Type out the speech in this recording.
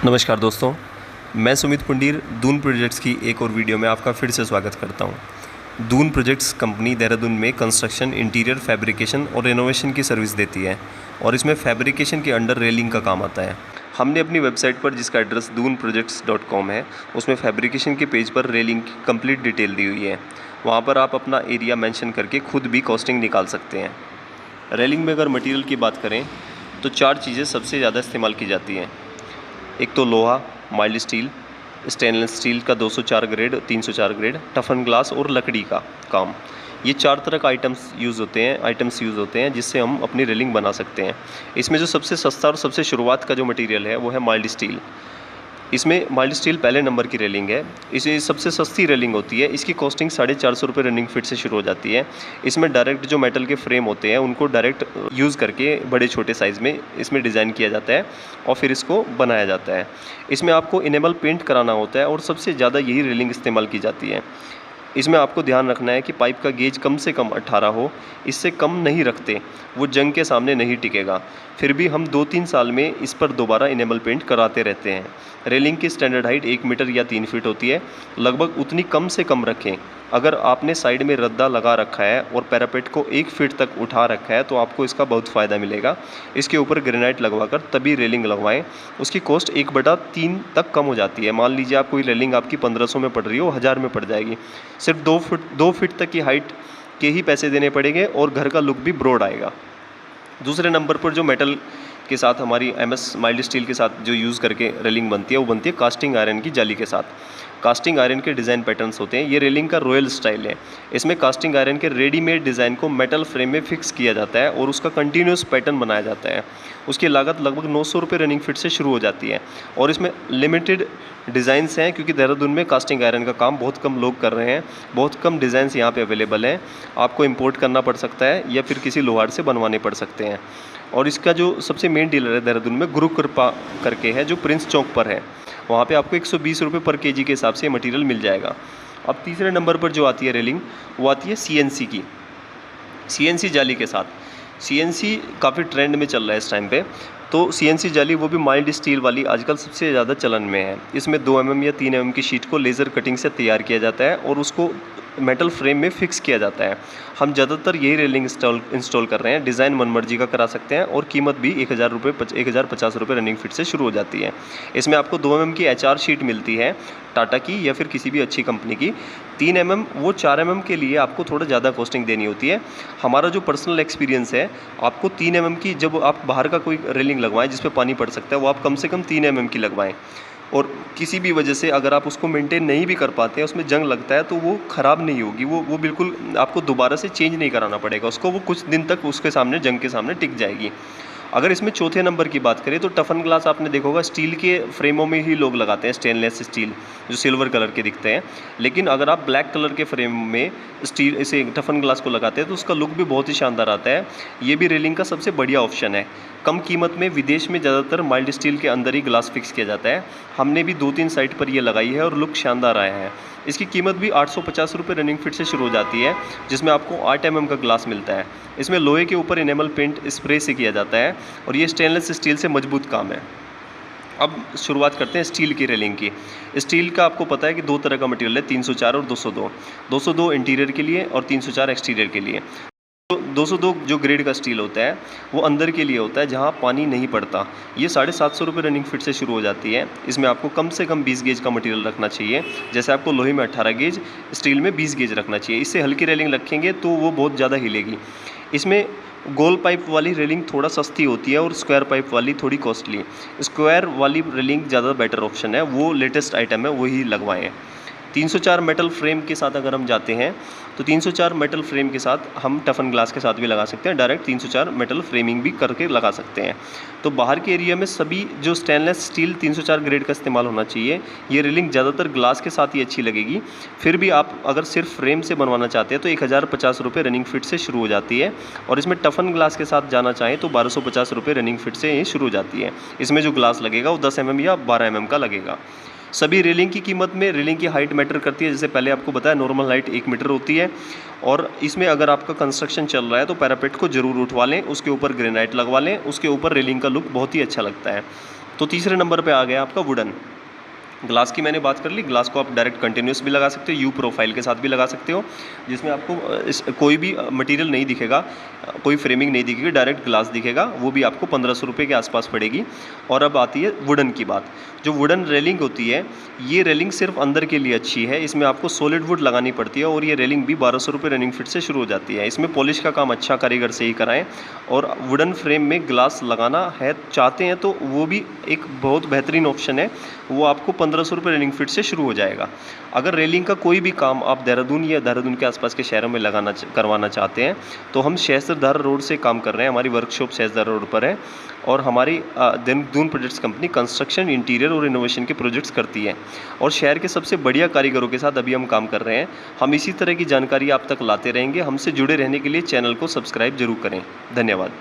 नमस्कार दोस्तों, मैं सुमित पुंडीर दून प्रोजेक्ट्स की एक और वीडियो में आपका फिर से स्वागत करता हूं। दून प्रोजेक्ट्स कंपनी देहरादून में कंस्ट्रक्शन, इंटीरियर, फैब्रिकेशन और रेनोवेशन की सर्विस देती है और इसमें फैब्रिकेशन के अंडर रेलिंग का काम आता है। हमने अपनी वेबसाइट पर, जिसका एड्रेस doonprojects.com है, उसमें फैब्रिकेशन के पेज पर रेलिंग की कंप्लीट डिटेल दी हुई है। वहाँ पर आप अपना एरिया मेंशन करके खुद भी कॉस्टिंग निकाल सकते हैं। रेलिंग में अगर मटेरियल की बात करें तो 4 चीज़ें सबसे ज़्यादा इस्तेमाल की जाती हैं। एक तो लोहा, माइल्ड स्टील, स्टेनलेस स्टील का 204 ग्रेड, 304 ग्रेड, टफन ग्लास और लकड़ी का काम। ये 4 तरह का आइटम्स यूज़ होते हैं जिससे हम अपनी रेलिंग बना सकते हैं। इसमें जो सबसे सस्ता और सबसे शुरुआत का जो मटेरियल है वो है माइल्ड स्टील। इसमें माइल्ड स्टील पहले नंबर की रेलिंग है। इसे सबसे सस्ती रेलिंग होती है। इसकी कॉस्टिंग 450 रुपये रनिंग फिट से शुरू हो जाती है। इसमें डायरेक्ट जो मेटल के फ्रेम होते हैं उनको डायरेक्ट यूज़ करके बड़े छोटे साइज़ में इसमें डिज़ाइन किया जाता है और फिर इसको बनाया जाता है। इसमें आपको इनेमल पेंट कराना होता है और सबसे ज़्यादा यही रेलिंग इस्तेमाल की जाती है। इसमें आपको ध्यान रखना है कि पाइप का गेज कम से कम 18 हो, इससे कम नहीं रखते, वो जंग के सामने नहीं टिकेगा। फिर भी हम 2-3 साल में इस पर दोबारा इनेमल पेंट कराते रहते हैं। रेलिंग की स्टैंडर्ड हाइट 1 मीटर या 3 फीट होती है, लगभग उतनी कम से कम रखें। अगर आपने साइड में रद्दा लगा रखा है और पैरापेट को 1 फीट तक उठा रखा है तो आपको इसका बहुत फ़ायदा मिलेगा। इसके ऊपर ग्रेनाइट लगवाकर तभी रेलिंग लगवाएं। उसकी कॉस्ट 1/3 तक कम हो जाती है। मान लीजिए आप कोई रेलिंग आपकी 1500 में पड़ रही हो, 1000 में पड़ जाएगी। सिर्फ 2 फीट तक की हाइट के ही पैसे देने पड़ेंगे और घर का लुक भी ब्रॉड आएगा। दूसरे नंबर पर जो मेटल के साथ हमारी एमएस माइल्ड स्टील के साथ जो यूज़ करके रेलिंग बनती है वो बनती है कास्टिंग आयरन की जाली के साथ। कास्टिंग आयरन के डिज़ाइन पैटर्न्स होते हैं। ये रेलिंग का रॉयल स्टाइल है। इसमें कास्टिंग आयरन के रेडीमेड डिज़ाइन को मेटल फ्रेम में फिक्स किया जाता है और उसका कंटिन्यूस पैटर्न बनाया जाता है। उसकी लागत लगभग 900 रुपये रनिंग फिट से शुरू हो जाती है और इसमें लिमिटेड डिज़ाइंस हैं क्योंकि देहरादून में कास्टिंग आयरन का काम बहुत कम लोग कर रहे हैं। बहुत कम डिज़ाइंस यहाँ पे अवेलेबल हैं। आपको इंपोर्ट करना पड़ सकता है या फिर किसी लोहार से बनवाने पड़ सकते हैं। और इसका जो सबसे मेन डीलर है देहरादून में, गुरु कृपा करके है, जो प्रिंस चौक पर है। वहाँ पे आपको 120 रुपये पर केजी के हिसाब से मटेरियल मिल जाएगा। अब तीसरे नंबर पर जो आती है रेलिंग, वो आती है सीएनसी की, सीएनसी जाली के साथ। सीएनसी काफ़ी ट्रेंड में चल रहा है इस टाइम पे। तो सीएनसी जाली, वो भी माइल्ड स्टील वाली, आजकल सबसे ज़्यादा चलन में है। इसमें 2 mm या 3 mm की शीट को लेज़र कटिंग से तैयार किया जाता है और उसको मेटल फ्रेम में फिक्स किया जाता है। हम ज़्यादातर यही रेलिंग इंस्टॉल कर रहे हैं। डिज़ाइन मनमर्जी का करा सकते हैं और कीमत भी 1050 रुपये रनिंग फिट से शुरू हो जाती है। इसमें आपको 2 mm की HR शीट मिलती है, टाटा की या फिर किसी भी अच्छी कंपनी की। 3 mm, वो 4 mm के लिए आपको थोड़ा ज़्यादा कॉस्टिंग देनी होती है। हमारा जो पर्सनल एक्सपीरियंस है, आपको 3 mm की, जब आप बाहर का कोई रेलिंग लगवाएं जिस पे पानी पड़ सकता है, वो आप कम से कम 3 mm की लगवाएं। और किसी भी वजह से अगर आप उसको मेंटेन नहीं भी कर पाते हैं, उसमें जंग लगता है, तो वो ख़राब नहीं होगी। वो बिल्कुल आपको दोबारा से चेंज नहीं कराना पड़ेगा उसको। वो कुछ दिन तक उसके सामने, जंग के सामने टिक जाएगी। अगर इसमें चौथे नंबर की बात करें तो टफन ग्लास आपने देखा होगा, स्टील के फ्रेमों में ही लोग लगाते हैं, स्टेनलेस स्टील जो सिल्वर कलर के दिखते हैं। लेकिन अगर आप ब्लैक कलर के फ्रेम में स्टील, इसे टफन ग्लास को लगाते हैं तो उसका लुक भी बहुत ही शानदार आता है। ये भी रेलिंग का सबसे बढ़िया ऑप्शन है। कम कीमत में विदेश में ज़्यादातर माइल्ड स्टील के अंदर ही ग्लास फिक्स किया जाता है। हमने भी 2-3 साइट पर ये लगाई है और लुक शानदार आया है। इसकी कीमत भी 850 रुपये रनिंग फिट से शुरू हो जाती है, जिसमें आपको 8 mm का ग्लास मिलता है। इसमें लोहे के ऊपर इनेमल पेंट स्प्रे से किया जाता है और ये स्टेनलेस स्टील से मजबूत काम है। अब शुरुआत करते हैं स्टील की रेलिंग की। स्टील का आपको पता है कि 2 तरह का मटेरियल है, 304 और 202। 202 इंटीरियर के लिए और 304 एक्सटीरियर के लिए। तो 202 जो ग्रेड का स्टील होता है वो अंदर के लिए होता है, जहाँ पानी नहीं पड़ता। ये 750 रुपये रनिंग फिट से शुरू हो जाती है। इसमें आपको कम से कम 20 गेज का मटेरियल रखना चाहिए। जैसे आपको लोहे में 18 गेज, स्टील में 20 गेज रखना चाहिए। इससे हल्की रेलिंग रखेंगे तो वो बहुत ज़्यादा हिलेगी। इसमें गोल पाइप वाली रेलिंग थोड़ा सस्ती होती है और स्क्वायर पाइप वाली थोड़ी कॉस्टली। स्क्वायर वाली रेलिंग ज़्यादा बेटर ऑप्शन है, वो लेटेस्ट आइटम है, वही लगवाएं। 304 मेटल फ्रेम के साथ अगर हम जाते हैं तो 304 मेटल फ्रेम के साथ हम टफन ग्लास के साथ भी लगा सकते हैं। डायरेक्ट 304 मेटल फ्रेमिंग भी करके लगा सकते हैं। तो बाहर के एरिया में सभी जो स्टेनलेस स्टील 304 ग्रेड का इस्तेमाल होना चाहिए। ये रेलिंग ज़्यादातर ग्लास के साथ ही अच्छी लगेगी। फिर भी आप अगर सिर्फ फ्रेम से बनवाना चाहते हैं तो 1050 रुपये रनिंग फिट से शुरू हो जाती है और इसमें टफन ग्लास के साथ जाना चाहें तो 1250 रुपये रनिंग फिट से ही शुरू हो जाती है। इसमें जो ग्लास लगेगा वो 10 mm या 12 mm का लगेगा। सभी रेलिंग की कीमत में रेलिंग की हाइट मैटर करती है। जैसे पहले आपको बताया, नॉर्मल हाइट 1 मीटर होती है और इसमें अगर आपका कंस्ट्रक्शन चल रहा है तो पैरापेट को ज़रूर उठवा लें, उसके ऊपर ग्रेनाइट लगवा लें, उसके ऊपर रेलिंग का लुक बहुत ही अच्छा लगता है। तो तीसरे नंबर पे आ गया आपका वुडन। ग्लास की मैंने बात कर ली। ग्लास को आप डायरेक्ट कंटिन्यूस भी लगा सकते हो, यू प्रोफाइल के साथ भी लगा सकते हो, जिसमें आपको कोई भी मटेरियल नहीं दिखेगा, कोई फ्रेमिंग नहीं दिखेगी, डायरेक्ट ग्लास दिखेगा। वो भी आपको 1500 रुपये के आसपास पड़ेगी। और अब आती है वुडन की बात। जो वुडन रेलिंग होती है, ये रेलिंग सिर्फ अंदर के लिए अच्छी है, इसमें आपको सॉलिड वुड लगानी पड़ती है और ये रेलिंग भी 1200 रुपये रनिंग फिट से शुरू हो जाती है। इसमें पॉलिश का काम अच्छा कारीगर से ही कराएं। और वुडन फ्रेम में ग्लास लगाना है चाहते हैं तो वो भी एक बहुत बेहतरीन ऑप्शन है। वो आपको 1500 रुपये रनिंग फिट से शुरू हो जाएगा। अगर रेलिंग का कोई भी काम आप देहरादून या देहरादून के आसपास के शहरों में करवाना चाहते हैं तो हम सहस्त्रधार रोड से काम कर रहे हैं। हमारी वर्कशॉप सहस्त्रधार रोड पर है और हमारी Doon projects company construction, interior और इनोवेशन के प्रोजेक्ट्स करती है और शहर के सबसे बढ़िया कारीगरों के साथ अभी हम काम कर रहे हैं। हम इसी तरह की जानकारी आप तक लाते रहेंगे। हमसे जुड़े रहने के लिए चैनल को सब्सक्राइब जरूर करें। धन्यवाद।